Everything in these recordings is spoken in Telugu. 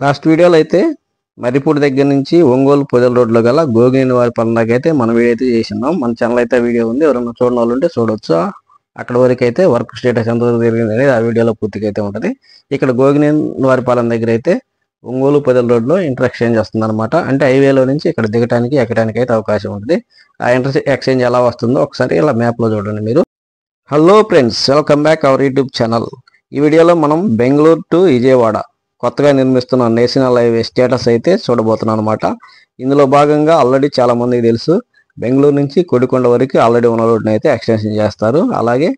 లాస్ట్ వీడియోలో అయితే మర్రిపూడి దగ్గర నుంచి ఒంగోలు పొదల రోడ్లో గల గోగినేని వారి పల్లె దాకా అయితే మన వీడియో అయితే చేసినాం. మన ఛానల్ అయితే వీడియో ఉంది, ఎవరైనా చూడని వాళ్ళు ఉంటే చూడొచ్చు. అక్కడ వరకు అయితే వర్క్ స్టేటస్ ఎంతవరకు జరిగింది అనేది ఆ వీడియోలో పూర్తిగా అయితే ఉంటుంది. ఇక్కడ గోగినేని వారి పల్లె దగ్గర అయితే ఒంగోలు పొదల రోడ్లో ఇంటర్ ఎక్స్చేంజ్ వస్తుంది అనమాట. అంటే హైవేలో నుంచి ఇక్కడ దిగడానికి ఎక్కడానికి అయితే అవకాశం ఉంటుంది. ఆ ఇంటర్ ఎక్స్చేంజ్ ఎలా వస్తుందో ఒకసారి ఇలా మ్యాప్లో చూడండి మీరు. Hello friends, welcome back our YouTube channel. ఈ వీడియోలో మనం బెంగళూరు టు విజయవాడ కొత్తగా నిర్మిస్తున్న నేషనల్ హైవే స్టేటస్ అయితే చూడబోతున్నాం అనమాట. ఇందులో భాగంగా ఆల్రెడీ చాలా మందికి తెలుసు, బెంగళూరు నుంచి కొడికొండ వరకు ఆల్రెడీ ఉన్న రోడ్ని అయితే ఎక్స్టెన్షన్ చేస్తారు. అలాగే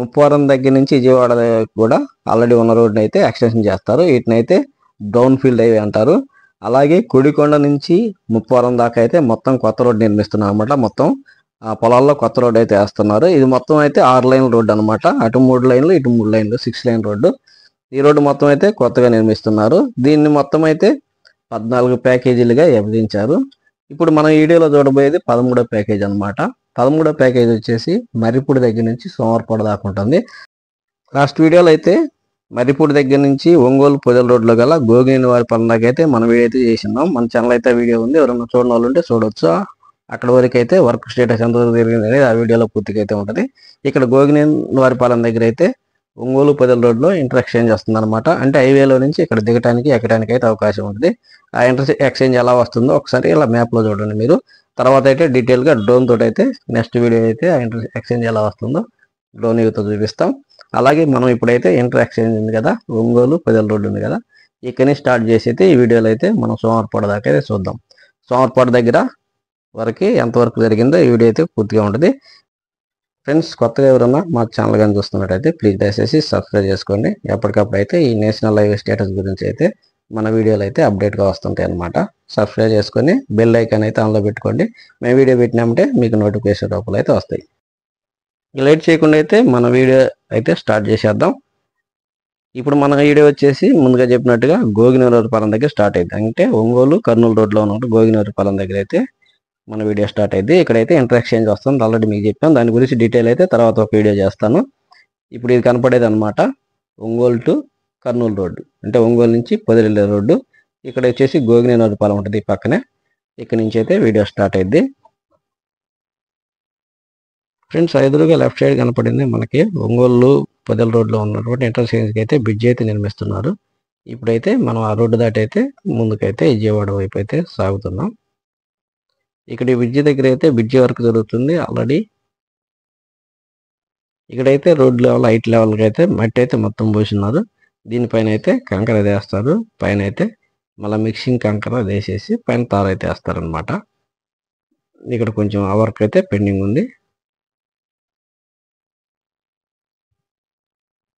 ముప్పవరం దగ్గర నుంచి విజయవాడ కూడా ఆల్రెడీ ఉన్న రోడ్ని అయితే ఎక్స్టెన్షన్ చేస్తారు. వీటిని అయితే బ్రౌన్ ఫీల్డ్ హైవే అంటారు. అలాగే కొడికొండ నుంచి ముప్పవరం దాకా అయితే మొత్తం కొత్త రోడ్డు నిర్మిస్తున్నారు అనమాట. మొత్తం ఆ పొలాల్లో కొత్త రోడ్డు అయితే వేస్తున్నారు. ఇది మొత్తం అయితే 6 లైన్ల రోడ్డు అనమాట. అటు 3 లైన్లు, ఇటు 3 లైన్లు, 6 లైన్ రోడ్డు. ఈ రోడ్డు మొత్తం అయితే కొత్తగా నిర్మిస్తున్నారు. దీన్ని మొత్తం అయితే 14 ప్యాకేజీలుగా విభజించారు. ఇప్పుడు మనం వీడియోలో చూడబోయేది 13వ ప్యాకేజ్ అనమాట. 13వ ప్యాకేజ్ వచ్చేసి మర్రిపూడి దగ్గర నుంచి సోమవారపేట దాకా ఉంటుంది. లాస్ట్ వీడియోలో అయితే మర్రిపూడి దగ్గర నుంచి ఒంగోలు పొదల రోడ్లో గల గోగినేని వారి పల్లె దాకా అయితే మన వీడియో అయితే చేసినాం. మన ఛానల్ అయితే వీడియో ఉంది, ఎవరైనా చూడని వాళ్ళు ఉంటే చూడొచ్చు. అక్కడ వరకు అయితే వర్క్ స్టేటస్ ఎంతవరకు జరిగింది అనేది ఆ వీడియోలో పూర్తిగా అయితే ఉంటుంది. ఇక్కడ గోగినేని వారి పల్లె దగ్గర అయితే ఒంగోలు పొదల రోడ్లో ఇంటర్ ఎక్స్చేంజ్ వస్తుంది అనమాట. అంటే హైవేలో నుంచి ఇక్కడ దిగడానికి ఎక్కడానికి అయితే అవకాశం ఉంటుంది. ఆ ఇంటర్ ఎక్స్చేంజ్ ఎలా వస్తుందో ఒకసారి ఇలా మ్యాప్లో చూడండి మీరు. తర్వాత అయితే డీటెయిల్గా డ్రోన్ తోటి అయితే నెక్స్ట్ వీడియో అయితే ఆ ఇంటర్ ఎక్స్చేంజ్ ఎలా వస్తుందో డ్రోన్ యూతో చూపిస్తాం. అలాగే మనం ఇప్పుడైతే ఇంటర్ ఎక్స్చేంజ్ ఉంది కదా, ఒంగోలు పొదల రోడ్డు ఉంది కదా, ఇక్కడి స్టార్ట్ చేసి అయితే ఈ వీడియోలో అయితే మనం సోమవారపేట దాకా అయితే చూద్దాం. సోమవారపేట దగ్గర వరకు ఎంతవరకు జరిగిందో ఈ వీడియో అయితే పూర్తిగా ఉంటుంది. ఫ్రెండ్స్, కొత్తగా ఎవరన్నా మా ఛానల్ కానీ చూస్తున్నట్టయితే ప్లీజ్ దయచేసి సబ్స్క్రైబ్ చేసుకోండి. ఎప్పటికప్పుడు అయితే ఈ నేషనల్ హైవే స్టేటస్ గురించి అయితే మన వీడియోలు అయితే అప్డేట్గా వస్తుంటాయి అనమాట. సబ్స్క్రైబ్ చేసుకొని బెల్ ఐకాన్ అయితే ఆన్లో పెట్టుకోండి. మేము వీడియో పెట్టినామంటే మీకు నోటిఫికేషన్ రూపంలో అయితే వస్తాయి. లేట్ చేయకుండా అయితే మన వీడియో అయితే స్టార్ట్ చేసేద్దాం. ఇప్పుడు మన వీడియో వచ్చేసి ముందుగా చెప్పినట్టుగా గోగినేని పాలెం దగ్గర స్టార్ట్ అయింది. అంటే ఒంగోలు కర్నూలు రోడ్లో ఉన్న గోగినేని పాలెం దగ్గర అయితే మన వీడియో స్టార్ట్ అయింది. ఇక్కడైతే ఇంటర్ ఎక్స్చేంజ్ వస్తుంది, ఆల్రెడీ మీకు చెప్పాను. దాని గురించి డీటెయిల్ అయితే తర్వాత ఒక వీడియో చేస్తాను. ఇప్పుడు ఇది కనపడేది అనమాట ఒంగోలు టు కర్నూలు రోడ్డు, అంటే ఒంగోలు నుంచి పొదిలి రోడ్డు. ఇక్కడ వచ్చేసి గోగినేని పాలెం ఉంటుంది ఈ పక్కనే. ఇక్కడ నుంచి అయితే వీడియో స్టార్ట్ అయింది. ఫ్రెండ్స్, ఎదురుగా లెఫ్ట్ సైడ్ కనపడింది మనకి ఒంగోలు పొదిలి రోడ్లో ఉన్నటువంటి ఇంటర్చేంజ్కి అయితే బ్రిడ్జ్ అయితే నిర్మిస్తున్నారు. ఇప్పుడైతే మనం ఆ రోడ్డు దాటి అయితే ముందుకైతే విజయవాడ వైపు అయితే సాగుతున్నాం. ఇక్కడ ఈ బ్రిడ్జి దగ్గర అయితే బ్రిడ్జి వర్క్ జరుగుతుంది ఆల్రెడీ. ఇక్కడైతే రోడ్ లెవెల్, హైట్ లెవెల్కి అయితే మట్టి అయితే మొత్తం పోసినారు. దీనిపైన అయితే కంకర వేస్తారు. పైన అయితే మళ్ళీ మిక్సింగ్ కంకర వేసేసి పైన తార అయితే వేస్తారనమాట. ఇక్కడ కొంచెం ఆ వర్క్ అయితే పెండింగ్ ఉంది.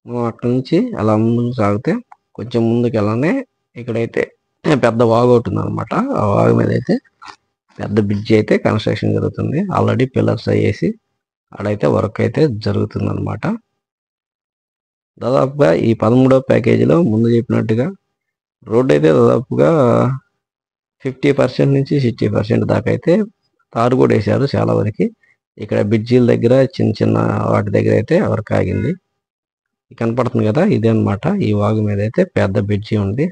మనం అక్కడ నుంచి అలా ముందుకు సాగితే కొంచెం ముందుకు వెళ్ళనే ఇక్కడైతే పెద్ద వాగు అవుతుంది అనమాట. ఆ వాగు మీద అయితే పెద్ద బ్రిడ్జ్ అయితే కన్స్ట్రక్షన్ జరుగుతుంది. ఆల్రెడీ పిల్లర్స్ అయ్యేసి ఆడైతే వర్క్ అయితే జరుగుతుంది అనమాట. దాదాపుగా ఈ 13వ ప్యాకేజీలో ముందు చెప్పినట్టుగా రోడ్డు అయితే దాదాపుగా 50% నుంచి 60% దాకా అయితే తారు కూడా వేశారు చాలా వరకు. ఇక్కడ బ్రిడ్జీల దగ్గర చిన్న చిన్న వాటి దగ్గర అయితే వర్క్ ఆగింది. కనపడుతుంది కదా, ఇదే అనమాట. ఈ వాగు మీద అయితే పెద్ద బ్రిడ్జి ఉంది.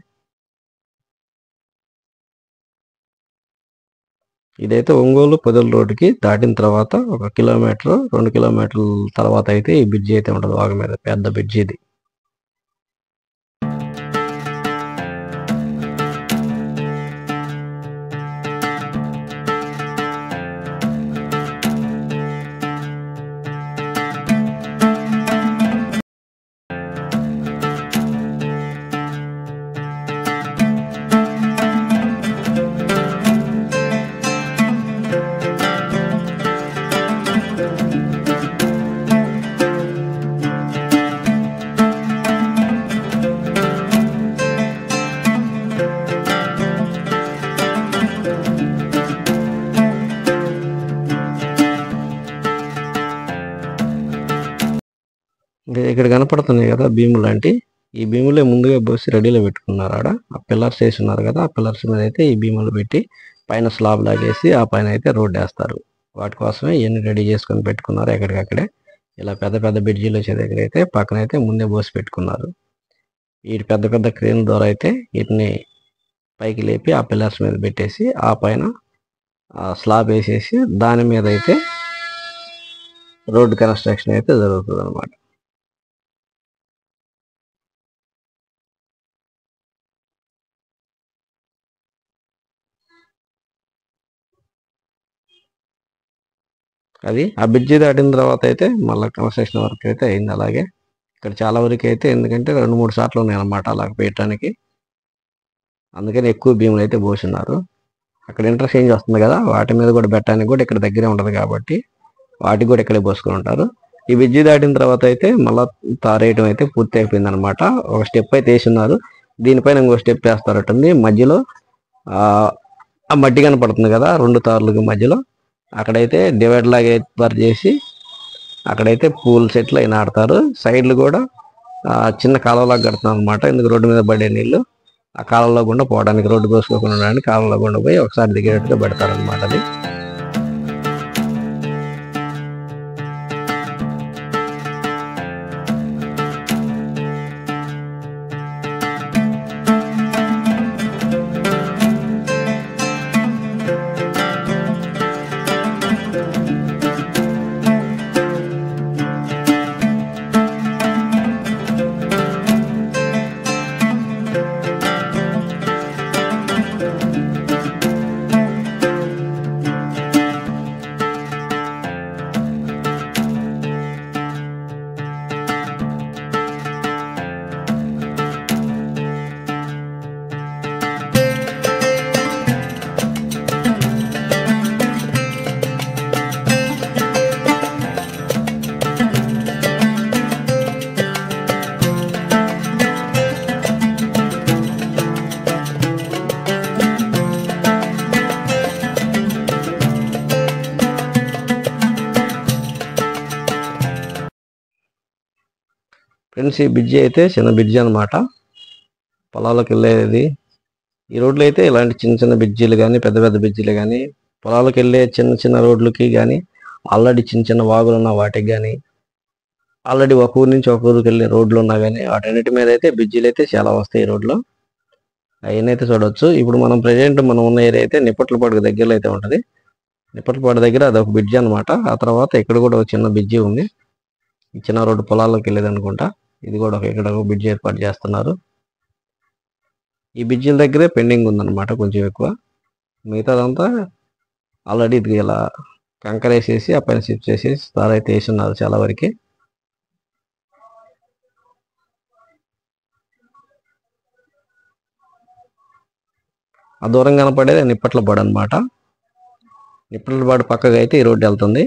ఇదైతే ఒంగోలు పొదిలి రోడ్డుకి దాటిన తర్వాత 1 కిలోమీటర్ 2 కిలోమీటర్ల తర్వాత అయితే ఈ బ్రిడ్జి అయితే ఉంటుంది. వాగు మీద పెద్ద బ్రిడ్జి ఇది. ఇక్కడ కనపడుతున్నాయి కదా భీములు లాంటి, ఈ భీములే ముందుగా పోసి రెడీలో పెట్టుకున్నారు. ఆడ ఆ పిల్లర్స్ వేసి ఉన్నారు కదా, ఆ పిల్లర్స్ మీద అయితే ఈ భీములు పెట్టి పైన స్లాబ్ లాగేసి ఆ పైన అయితే రోడ్డు వేస్తారు. వాటి కోసమే ఇవన్నీ రెడీ చేసుకొని పెట్టుకున్నారు. ఎక్కడికక్కడే ఇలా పెద్ద పెద్ద బ్రిడ్జీలు వచ్చే దగ్గర అయితే పక్కన అయితే ముందే పోసి పెట్టుకున్నారు. వీటి పెద్ద పెద్ద క్రేన్ ద్వారా అయితే వీటిని పైకి లేపి ఆ పిల్లర్స్ మీద పెట్టేసి ఆ పైన స్లాబ్ వేసేసి దాని మీద అయితే రోడ్డు కన్స్ట్రక్షన్ అయితే జరుగుతుంది అనమాట. అది ఆ బ్రిడ్జి దాటిన తర్వాత అయితే మళ్ళీ కన్స్ట్రక్షన్ వర్క్ అయితే అయింది. అలాగే ఇక్కడ చాలా వరకు అయితే ఎందుకంటే 2-3 సార్లు ఉన్నాయి అనమాట అలా పెట్టడానికి, అందుకని ఎక్కువ భీములు అయితే పోసున్నారు. అక్కడ ఇంటర్చేంజ్ వస్తుంది కదా, వాటి మీద కూడా పెట్టడానికి కూడా ఇక్కడ దగ్గరే ఉంటుంది కాబట్టి వాటికి కూడా ఇక్కడే పోసుకొని ఉంటారు. ఈ బ్రిడ్జి దాటిన తర్వాత అయితే మళ్ళీ తారేయటం అయితే పూర్తి అయిపోయింది అనమాట. ఒక స్టెప్ అయితే వేసున్నారు, దీనిపైన ఇంకో స్టెప్ వేస్తారటుంది. మధ్యలో ఆ మట్టి కనపడుతుంది కదా 2 తార్లకు మధ్యలో, అక్కడైతే డివైడ్ లాగా ఏర్పాటు చేసి అక్కడైతే పూల చెట్లు అయినా ఆడతారు. సైడ్లు కూడా చిన్న కాలువలాగా కడుతున్నాం అనమాట. ఎందుకు రోడ్డు మీద పడే నీళ్లు ఆ కాలంలో గుండా పోవడానికి, రోడ్డు కోసుకోకుండా ఉండడానికి కాలంలో గుండా పోయి ఒకసారి దిగేటట్టుగా పెడతారనమాట. అది ఫ్రెండ్స్, ఈ బ్రిడ్జి అయితే చిన్న బ్రిడ్జి అనమాట, పొలాలకు వెళ్ళేది. ఈ రోడ్లు అయితే ఇలాంటి చిన్న చిన్న బ్రిడ్జీలు కానీ పెద్ద పెద్ద బ్రిడ్జీలు కానీ, పొలాలకు వెళ్ళే చిన్న చిన్న రోడ్లకి కానీ, ఆల్రెడీ చిన్న చిన్న వాగులు ఉన్న వాటికి కానీ, ఆల్రెడీ ఒక ఊరు నుంచి ఒక ఊరికి వెళ్ళే రోడ్లు ఉన్నా కానీ వాటన్నిటి మీద అయితే బ్రిడ్జీలు అయితే చాలా వస్తాయి ఈ రోడ్లో. అవన్నీ అయితే చూడవచ్చు. ఇప్పుడు మనం ప్రజెంట్ మనం ఉన్న ఏరియా అయితే నిప్పట్లపాడుకు దగ్గరలో అయితే ఉంటుంది. నిప్పట్లపాడు దగ్గర అదొక బ్రిడ్జి అనమాట. ఆ తర్వాత ఇక్కడ కూడా ఒక చిన్న బ్రిడ్జి ఉంది, ఈ చిన్న రోడ్డు పొలాల్లోకి వెళ్ళేది అనుకుంటా. ఇది కూడా ఇక్కడ ఒక బ్రిడ్జి ఏర్పాటు చేస్తున్నారు. ఈ బ్రిడ్జిల దగ్గరే పెండింగ్ ఉందన్నమాట కొంచెం ఎక్కువ. మిగతాదంతా ఆల్రెడీ ఇది ఇలా కంకర వేసేసి ఆ పైన షిఫ్ట్ చేసేసి తార్ అయితే వేసి ఉన్నారు చాలా వరకు. ఆ దూరం కనపడేది నిప్పట్లపాడు అనమాట. నిప్పట్లపాడు పక్కగా అయితే ఈ రోడ్డు వెళ్తుంది.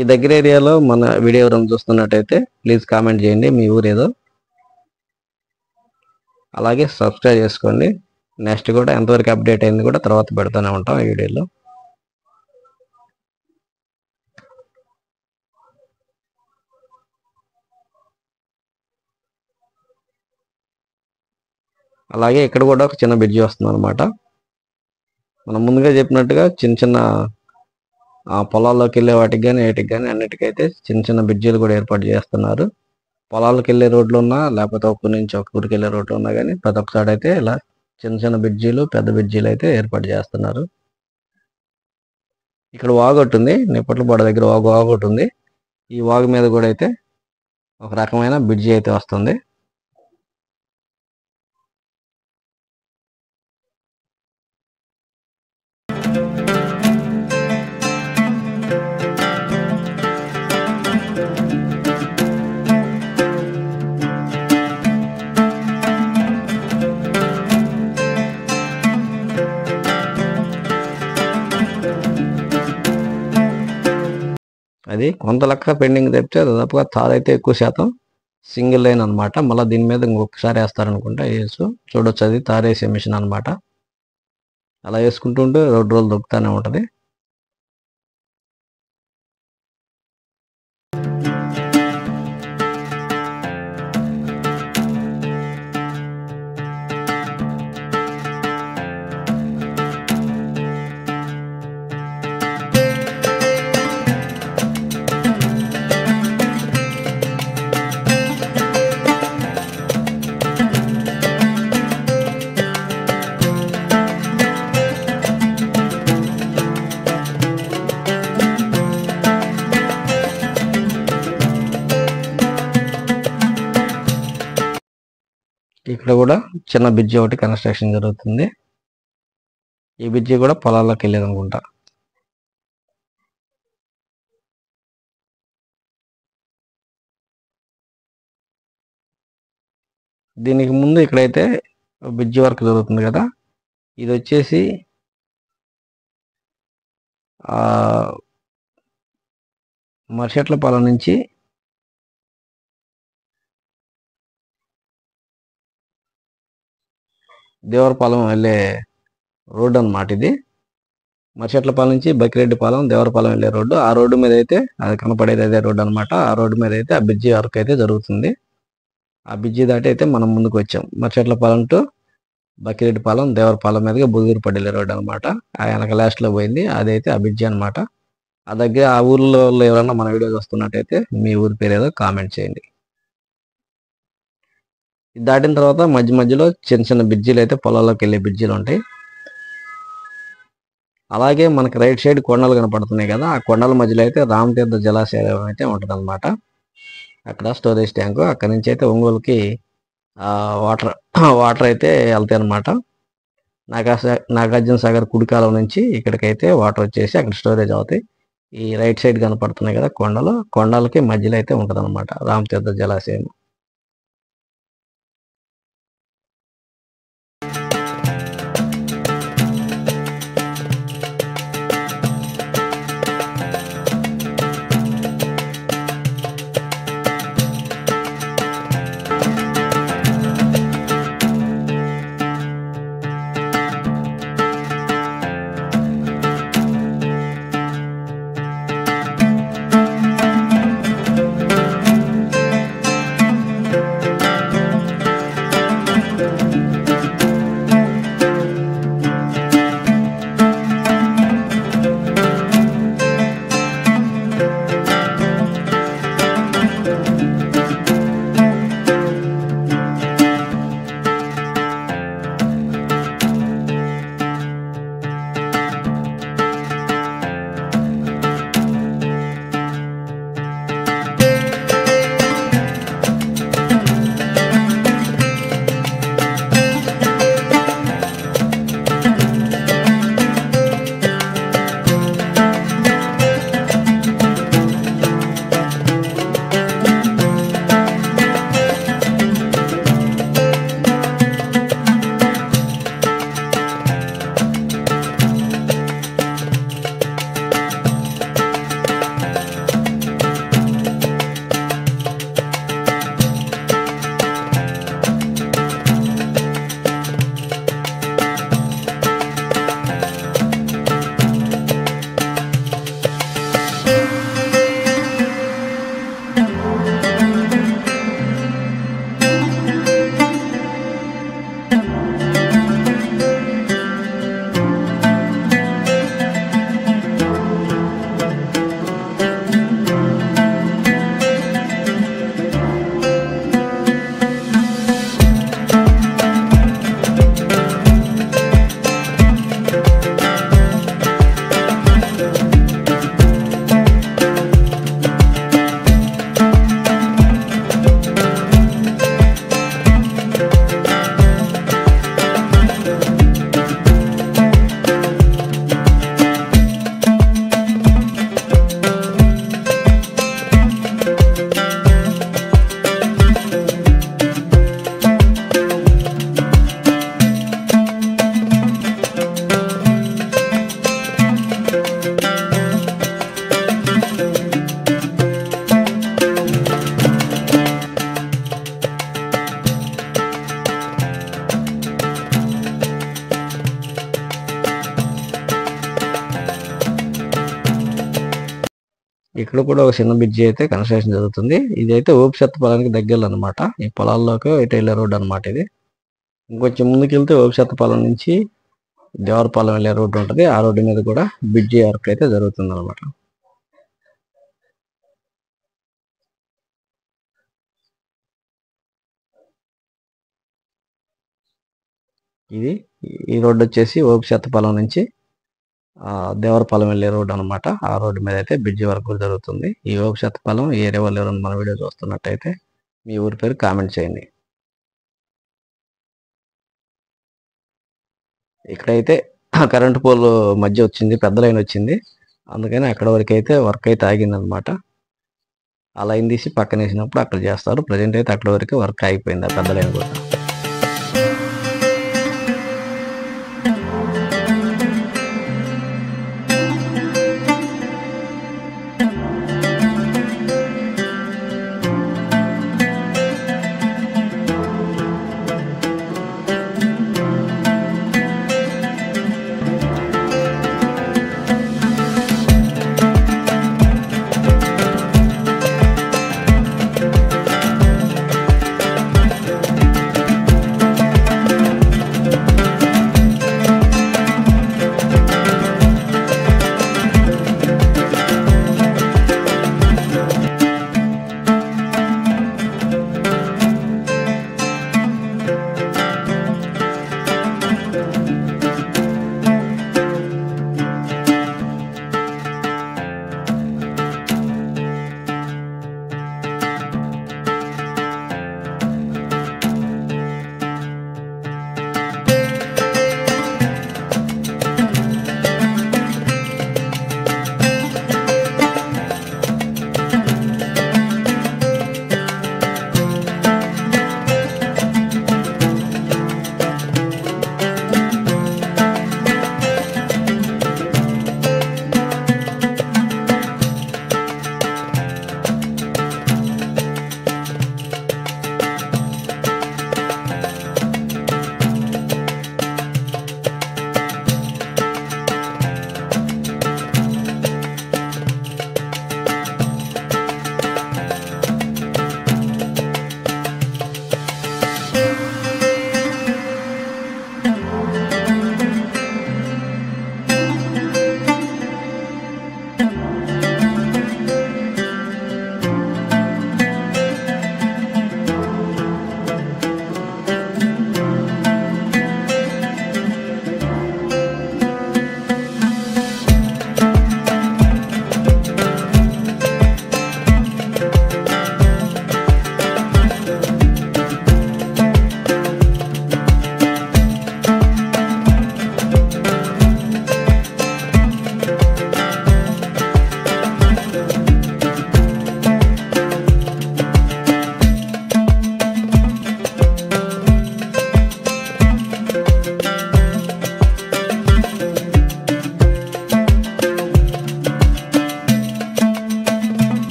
ఈ దగ్గర ఏరియాలో మన వీడియో ఎవరైనా చూస్తున్నట్టయితే ప్లీజ్ కామెంట్ చేయండి మీ ఊరు ఏదో. అలాగే సబ్స్క్రైబ్ చేసుకోండి. నెక్స్ట్ కూడా ఎంతవరకు అప్డేట్ అయింది కూడా తర్వాత పెడుతూనే ఉంటాం ఈ వీడియోలో. అలాగే ఇక్కడ కూడా ఒక చిన్న బ్రిడ్జి వస్తుంది అనమాట. మనం ముందుగా చెప్పినట్టుగా చిన్న చిన్న పొలాల్లోకి వెళ్ళే వాటికి కానీ వాటికి కానీ అన్నిటికైతే చిన్న చిన్న బ్రిడ్జీలు కూడా ఏర్పాటు చేస్తున్నారు. పొలాలకు వెళ్ళే రోడ్లు ఉన్నా లేకపోతే ఒక ఊరి నుంచి ఒక ఊరికి వెళ్ళే రోడ్లు ఉన్నా కానీ ప్రతి ఒక్కసారి అయితే ఇలా చిన్న చిన్న బ్రిడ్జీలు పెద్ద బ్రిడ్జీలు అయితే ఏర్పాటు చేస్తున్నారు. ఇక్కడ వాగు ఒకటి ఉంది, నిప్పట్లపాడు దగ్గర వాగు ఒకటి ఉంది. ఈ వాగు మీద కూడా అయితే ఒక రకమైన బ్రిడ్జి అయితే వస్తుంది. అది కొంత లెక్క పెండింగ్ తెప్పితే దాదాపుగా తార్ అయితే ఎక్కువ శాతం సింగిల్ లైన్ అనమాట. మళ్ళీ దీని మీద ఇంకొకసారి వేస్తారనుకుంటా వేసు చూడొచ్చు. అది తారేసే మిషన్ అనమాట. అలా వేసుకుంటుంటే 2 రోజులు దొక్కుతూనే ఉంటుంది. ఇక్కడ కూడా చిన్న బ్రిడ్జి ఒకటి కన్స్ట్రక్షన్ జరుగుతుంది. ఈ బ్రిడ్జి కూడా పొలాల్లోకి వెళ్ళేది అనుకుంటా. దీనికి ముందు ఇక్కడైతే బ్రిడ్జి వర్క్ జరుగుతుంది కదా, ఇది వచ్చేసి మర్షెట్లపాలెం నుంచి దేవరపాలెం వెళ్ళే రోడ్డు అన్నమాట. ఇది మర్షెట్లపాలెం నుంచి బకిరెడ్డిపాలెం దేవరపాలెం వెళ్ళే రోడ్డు. ఆ రోడ్డు మీద అయితే అది కనపడేది అదే రోడ్డు అనమాట. ఆ రోడ్డు మీద అయితే ఆ బ్రిడ్జి వర్క్ అయితే జరుగుతుంది. ఆ బ్రిడ్జి దాటి అయితే మనం ముందుకు వచ్చాం. మర్షెట్లపాలెం టు బకిరెడ్డిపాలెం దేవరపాలెం మీదుగా బుదుగురిపల్లి రోడ్డు అనమాట. ఆ వెనక లాస్ట్లో పోయింది అదైతే ఆ బ్రిడ్జి అనమాట. ఆ దగ్గర ఆ ఊర్లో ఎవరన్నా మన వీడియో చూస్తున్నట్టయితే మీ ఊరి పేరు ఏదో కామెంట్ చేయండి. ఇది దాటిన తర్వాత మధ్య మధ్యలో చిన్న చిన్న బ్రిడ్జిలు అయితే పొలాల్లోకి వెళ్ళే బ్రిడ్జిలు ఉంటాయి. అలాగే మనకి రైట్ సైడ్ కొండలు కనపడుతున్నాయి కదా, ఆ కొండల మధ్యలో అయితే రామతీర్థ జలాశయం అయితే ఉంటుంది అనమాట. అక్కడ స్టోరేజ్ ట్యాంకు, అక్కడ నుంచి అయితే ఒంగోలుకి వాటర్ అయితే వెళ్తాయి అనమాట. నాగార్జున సాగర్ కుడికాలం నుంచి ఇక్కడికైతే వాటర్ వచ్చేసి అక్కడ స్టోరేజ్ అవుతాయి. ఈ రైట్ సైడ్ కనపడుతున్నాయి కదా కొండలకి మధ్యలో అయితే ఉంటుంది అనమాట రామతీర్థ జలాశయం. ఇక్కడ కూడా ఒక చిన్న బ్రిడ్జి అయితే కన్స్ట్రక్షన్ జరుగుతుంది. ఇది అయితే ఓపిసెత్తపాలెంకి దగ్గరలో అనమాట. ఈ పొలాల్లోకి ఇటు వెళ్ళే రోడ్ అనమాట ఇది. ఇంకొంచెం ముందుకెళ్తే ఓపిసెత్తపాలెం నుంచి దేవరపాలెం వెళ్ళే రోడ్డు ఉంటుంది. ఆ రోడ్డు మీద కూడా బ్రిడ్జి వర్క్ అయితే జరుగుతుంది అనమాట. ఈ రోడ్డు వచ్చేసి ఓపిసెత్తపాలెం నుంచి దేవరపాలెం వెళ్ళే రోడ్డు అనమాట. ఆ రోడ్డు మీద అయితే బ్రిడ్జి వర్క్ జరుగుతుంది. ఈ ఓపిసెత్తపాలెం ఏరియా వాళ్ళు ఎవరైనా మన వీడియో చూస్తున్నట్టయితే మీ ఊరి పేరు కామెంట్ చేయండి. ఇక్కడైతే కరెంటు పోల్ మధ్య వచ్చింది, పెద్ద లైన్ వచ్చింది, అందుకని అక్కడ వరకు అయితే వర్క్ అయితే ఆగిందనమాట. ఆ లైన్ తీసి పక్కన వేసినప్పుడు అక్కడ చేస్తారు. ప్రజెంట్ అయితే అక్కడ వరకు వర్క్ అయిపోయింది ఆ పెద్ద లైన్ కూడా.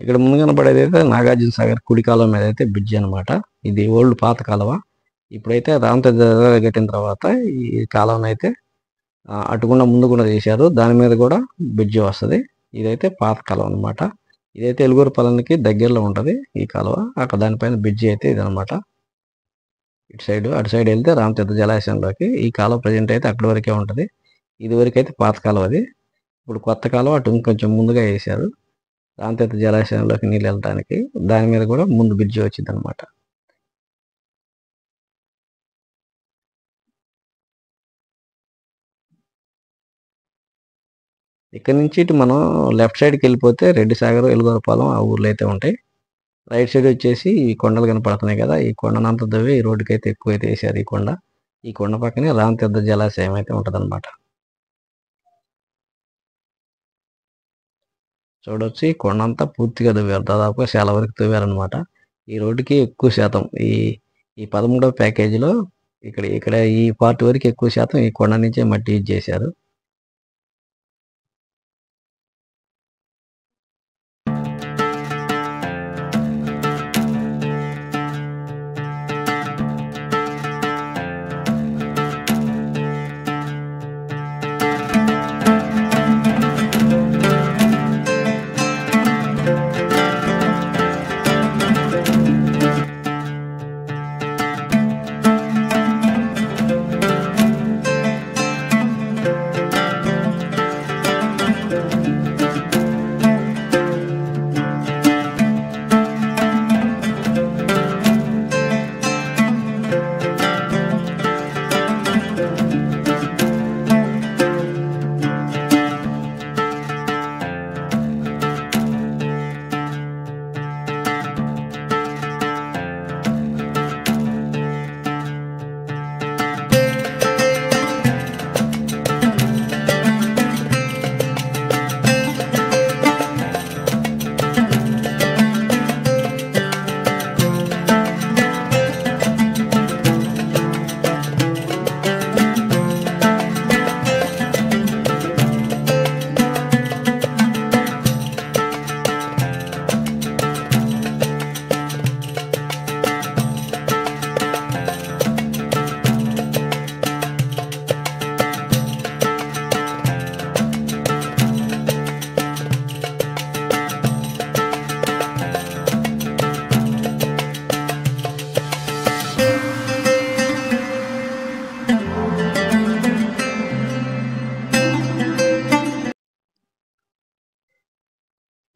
ఇక్కడ ముందు కనపడేది అయితే నాగార్జున సాగర్ కుడి కాలువ మీద అయితే బ్రిడ్జి అనమాట. ఇది ఓల్డ్ పాత కాలువ. ఇప్పుడైతే రామతీర్థ కట్టిన తర్వాత ఈ కాలువను అయితే అటుకుండా ముందుకుండా చేశారు. దాని మీద కూడా బ్రిడ్జి వస్తుంది. ఇదైతే పాత కాలువ అనమాట. ఇదైతే ఎలుగురుపాలెంకి దగ్గరలో ఉంటుంది ఈ కాలువ. అక్కడ దానిపైన బ్రిడ్జి అయితే ఇదనమాట. అటు సైడ్ వెళ్తే రామతీర్థ జలాశయంలోకి. ఈ కాలువ ప్రజెంట్ అయితే అక్కడి వరకే ఉంటుంది. ఇది వరకు అయితే పాత కాలువ అది. ఇప్పుడు కొత్త కాలువ అటు ఇంకొంచెం ముందుగా వేశారు రామతీర్థ జలాశయంలోకి నీళ్ళు వెళ్ళడానికి. దాని మీద కూడా ముందు బ్రిడ్జి వచ్చింది అనమాట. ఇక్కడ నుంచి ఇటు మనం లెఫ్ట్ సైడ్కి వెళ్ళిపోతే రెడ్డి సాగర్, ఎలుగురపాలెం ఆ ఊర్లో అయితే ఉంటాయి. రైట్ సైడ్ వచ్చేసి ఈ కొండలు కనపడుతున్నాయి కదా, ఈ కొండనంత దవ్వి ఈ రోడ్డుకి అయితే ఎక్కువ అయితే వేసారు. ఈ కొండ పక్కనే రామతీర్థ జలాశయం అయితే ఉంటుంది అనమాట. చూడొచ్చు ఈ కొండ అంతా పూర్తిగా దువ్వారు. దాదాపుగా చాలా వరకు దువ్వారనమాట. ఈ రోడ్డుకి ఎక్కువ శాతం ఈ 13వ ప్యాకేజీలో ఇక్కడ ఈ పార్ట్ వరకు ఎక్కువ శాతం ఈ కొండ నుంచే మట్టి యూజ్ చేశారు.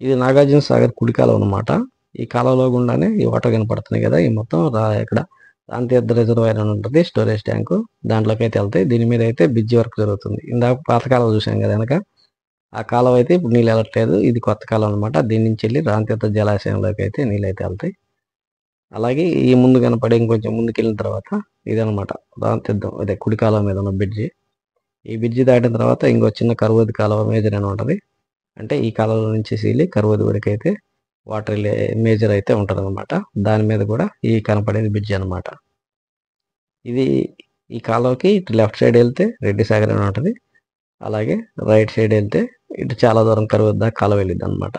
ఇది నాగార్జున సాగర్ కుడి కాలువ అనమాట. ఈ కాలువలో గుండానే ఈ వాటర్ కనపడుతున్నాయి కదా, ఈ మొత్తం ఇక్కడ రాంతీర్థ రిజర్వాయర్ అని ఉంటుంది, స్టోరేజ్ ట్యాంకు, దాంట్లోకి అయితే వెళ్తాయి. దీని మీద అయితే బ్రిడ్జి వర్క్ జరుగుతుంది. ఇందాక పాత కాలువ చూసాం కదా వెనక, ఆ కాలువ అయితే ఇప్పుడు నీళ్ళు వెళ్ళట్లేదు. ఇది కొత్త కాలువ అనమాట. దీని నుంచి వెళ్ళి రాంతీర్థ జలాశయంలోకి అయితే నీళ్ళు అయితే వెళ్తాయి. అలాగే ఈ ముందు కనపడే ఇంకొంచెం ముందుకు వెళ్ళిన తర్వాత ఇదనమాట రాంతీర్థం, అదే కుడి కాలువ మీద ఉన్న బ్రిడ్జి. ఈ బ్రిడ్జి దాటిన తర్వాత ఇంకో చిన్న కరువది కాలువ మేజర్ అని ఉంటుంది. అంటే ఈ కాలువలో నుంచి సీలి కరువది వరకు అయితే వాటర్ మేజర్ అయితే ఉంటుంది అనమాట. దాని మీద కూడా ఈ కనపడేది బ్రిడ్జి అనమాట. ఇది ఈ కాలువకి ఇటు లెఫ్ట్ సైడ్ వెళ్తే రెడ్డి సాగర్ అని ఉంటుంది. అలాగే రైట్ సైడ్ వెళ్తే ఇటు చాలా దూరం కరువద్ద కాలువ వెళ్ళిద్ది అనమాట.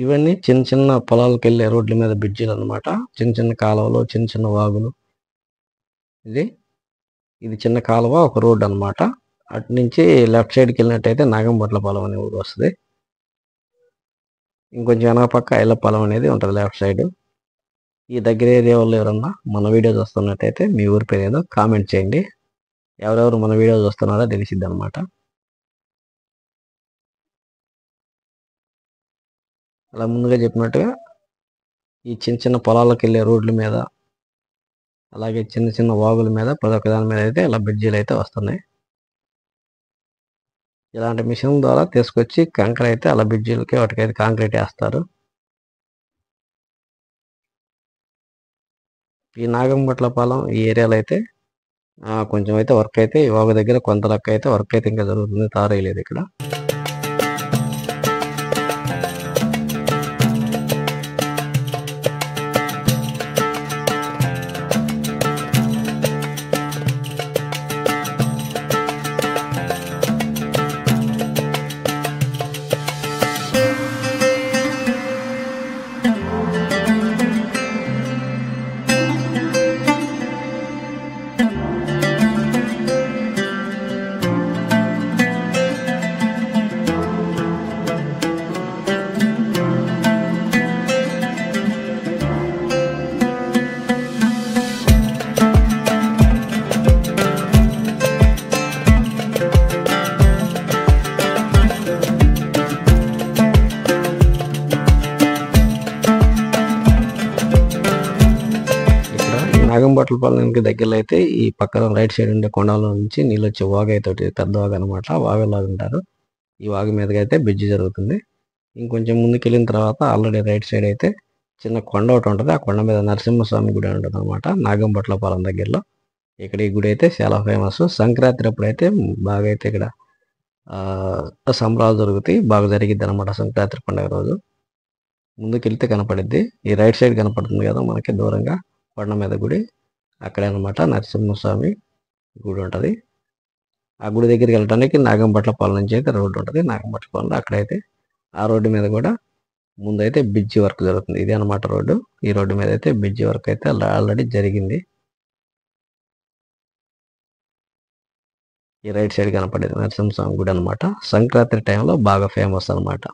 ఇవన్నీ చిన్న చిన్న పొలాలకు వెళ్ళే రోడ్ల మీద బ్రిడ్జిలు అనమాట. చిన్న చిన్న కాలువలు, చిన్న చిన్న వాగులు. ఇది చిన్న కాలువ, ఒక రోడ్ అనమాట. అటు నుంచి లెఫ్ట్ సైడ్కి వెళ్ళినట్టయితే నాగంబొట్లపాలెం అనే ఊరు వస్తుంది. ఇంకొంచెం వెనక పక్క ఐలపాలెం అనేది ఉంటుంది లెఫ్ట్ సైడ్. ఈ దగ్గర ఏరియా వాళ్ళు ఎవరన్నా మన వీడియో చూస్తున్నట్టయితే మీ ఊరి పేరు ఏదో కామెంట్ చేయండి. ఎవరెవరు మన వీడియో చూస్తున్నారో తెలిసిద్ది అనమాట. అలా ముందుగా చెప్పినట్టుగా ఈ చిన్న చిన్న పొలాలకు వెళ్ళే రోడ్ల మీద, అలాగే చిన్న చిన్న వాగుల మీద, ప్రతి ఒక్క దాని మీద అయితే ఇలా బ్రిడ్జీలు అయితే వస్తున్నాయి. ఇలాంటి మిషన్ ద్వారా తీసుకొచ్చి కంకర అయితే అలా బ్రిడ్జీలకి వాటికైతే కాంక్రీట్ వేస్తారు. ఈ నాగంబట్లపాలెం ఈ ఏరియాలో అయితే కొంచెం అయితే వర్క్ అయితే ఈ వాగు దగ్గర కొంత లెక్క అయితే వర్క్ అయితే ఇంకా జరుగుతుంది, తారేయలేదు ఇక్కడ. నాగంబట్లపాలెంకి దగ్గరలో అయితే ఈ పక్కన రైట్ సైడ్ ఉండే కొండల నుంచి నీళ్ళు వచ్చే వాగు అయితే పెద్ద వాగు అనమాట. వాగులాగా ఉంటారు. ఈ వాగు మీదకి అయితే బ్రిడ్జి జరుగుతుంది. ఇంకొంచెం ముందుకు వెళ్ళిన తర్వాత ఆల్రెడీ రైట్ సైడ్ అయితే చిన్న కొండ ఒకటి ఉంటుంది. ఆ కొండ మీద నరసింహస్వామి గుడి ఉంటుంది అనమాట, నాగంబట్లపాలెం దగ్గరలో. ఇక్కడ ఈ గుడి అయితే చాలా ఫేమస్. సంక్రాంతి అప్పుడు అయితే బాగా అయితే ఇక్కడ సంబరాలు జరుగుతాయి. బాగా జరిగిద్ది అనమాట సంక్రాంతి పండుగ రోజు. ముందుకెళ్తే కనపడిద్ది. ఈ రైట్ సైడ్ కనపడుతుంది కదా మనకి దూరంగా కొండ మీద గుడి, అక్కడే అనమాట నరసింహస్వామి గుడి ఉంటుంది. ఆ గుడి దగ్గరికి వెళ్ళడానికి నాగంపట్లపాలెం నుంచి అయితే రోడ్డు ఉంటుంది. నాగంపట్లపాలెంలో అక్కడైతే ఆ రోడ్డు మీద కూడా ముందైతే బ్రిడ్జి వర్క్ జరుగుతుంది. ఇదే అనమాట రోడ్డు. ఈ రోడ్డు మీద అయితే బ్రిడ్జి వర్క్ అయితే ఆల్రెడీ జరిగింది. ఈ రైట్ సైడ్ కనపడేది నరసింహస్వామి గుడి అనమాట. సంక్రాంతి టైంలో బాగా ఫేమస్ అనమాట.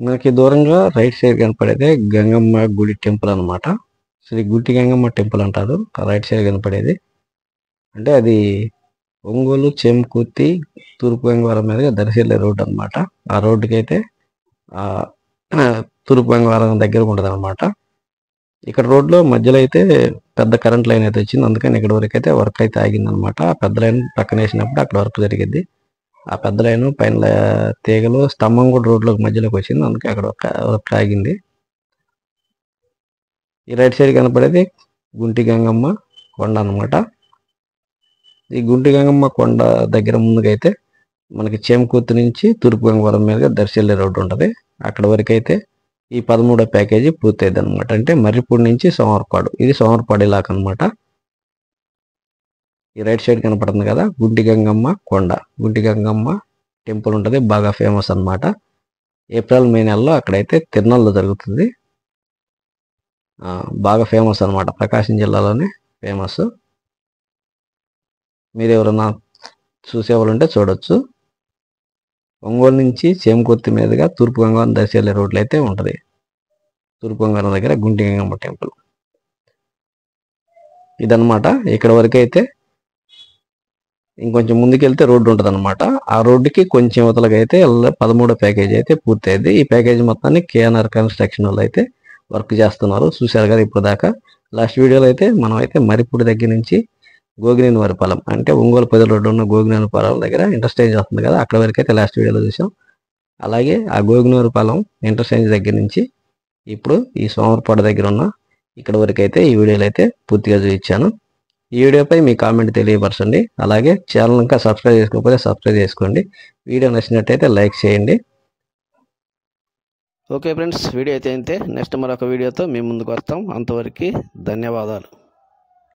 మనకి దూరంగా రైట్ సైడ్ కనపడేదే గంగమ్మ గుడి టెంపుల్ అనమాట. శ్రీ గుంటి గంగమ్మ టెంపుల్ అంటారు. రైట్ సైడ్ కనపడేది అంటే అది ఒంగోలు చేమకుర్తి తూర్పు గంగవరం మీదుగా దర్శి వెళ్ళే రోడ్డు అనమాట. ఆ రోడ్డుకి అయితే తూర్పు గంగవరం దగ్గర ఉంటుంది అనమాట. ఇక్కడ రోడ్లో మధ్యలో అయితే పెద్ద కరెంట్ లైన్ అయితే వచ్చింది. అందుకని ఇక్కడ వరకు అయితే వర్క్ అయితే ఆగింది అనమాట. ఆ పెద్ద లైన్ పక్కన వేసినప్పుడు అక్కడ వర్క్ జరిగింది. ఆ పెద్ద లైన్ పైన తీగలు స్తంభం కూడా రోడ్లోకి మధ్యలోకి వచ్చింది. అందుకే అక్కడ వర్క్ ఆగింది. ఈ రైట్ సైడ్ కనపడేది గుంటి గంగమ్మ కొండ అనమాట. ఈ గుంటి గంగమ్మ కొండ దగ్గర ముందుకైతే మనకి చేమకుర్తి నుంచి తూర్పు గంగవరం మీదుగా దర్శి వెళ్ళే రోడ్డు ఉంటుంది. అక్కడ వరకు అయితే ఈ 13వ ప్యాకేజీ పూర్తయింది అనమాట. అంటే మర్రిపూడి నుంచి సోమవారపాడు, ఇది సోమవారపాడు ఇలాక అనమాట. ఈ రైట్ సైడ్ కనపడుతుంది కదా గుంటి గంగమ్మ కొండ, గుంటి గంగమ్మ టెంపుల్ ఉంటుంది, బాగా ఫేమస్ అనమాట. ఏప్రిల్ మే నెలలో అక్కడైతే తిరునాళ్ళు జరుగుతుంది, బాగా ఫేమస్ అనమాట. ప్రకాశం జిల్లాలోనే ఫేమస్. మీరు ఎవరన్నా చూసేవాళ్ళు ఉంటే చూడొచ్చు. ఒంగోలు నుంచి చేమకుర్తి మీదుగా తూర్పు గంగవరం దర్శి వెళ్ళే రోడ్లు అయితే ఉంటుంది. తూర్పు గంగవరం దగ్గర గుంటి గంగమ్మ టెంపుల్ ఇదనమాట. ఇక్కడ వరకు అయితే ఇంకొంచెం ముందుకెళ్తే రోడ్డు ఉంటుంది అనమాట. ఆ రోడ్డుకి కొంచెం యువతలకు అయితే 13వ ప్యాకేజీ అయితే పూర్తయింది. ఈ ప్యాకేజీ మొత్తాన్ని కేఎన్ఆర్ కన్స్ట్రక్షన్ వాళ్ళు అయితే వర్క్ చేస్తున్నారు. చూశారు కదా ఇప్పుడు దాకా. లాస్ట్ వీడియోలో అయితే మనం అయితే మరిపూడి దగ్గర నుంచి గోగినేని వరిపాలెం అంటే ఒంగోలు పొదల రోడ్డు ఉన్న గోగినేని వరిపాలెం దగ్గర ఇంటర్చేంజ్ వస్తుంది కదా, అక్కడ వరకు అయితే లాస్ట్ వీడియోలో చూసాం. అలాగే ఆ గోగినేని వరిపాలెం ఇంటర్చేంజ్ దగ్గర నుంచి ఇప్పుడు ఈ సోమవారపాడు దగ్గర ఉన్న ఇక్కడ వరకు అయితే ఈ వీడియోలో అయితే పూర్తిగా చూపించాను. ఈ వీడియోపై మీ కామెంట్ తెలియపరచండి. అలాగే ఛానల్ ఇంకా సబ్స్క్రైబ్ చేసుకోకపోతే సబ్స్క్రైబ్ చేసుకోండి. వీడియో నచ్చినట్టయితే లైక్ చేయండి. ఓకే ఫ్రెండ్స్, వీడియో అయితే అంతే. నెక్స్ట్ మరొక వీడియోతో మీ ముందుకు వస్తాం. అంతవరకు ధన్యవాదాలు.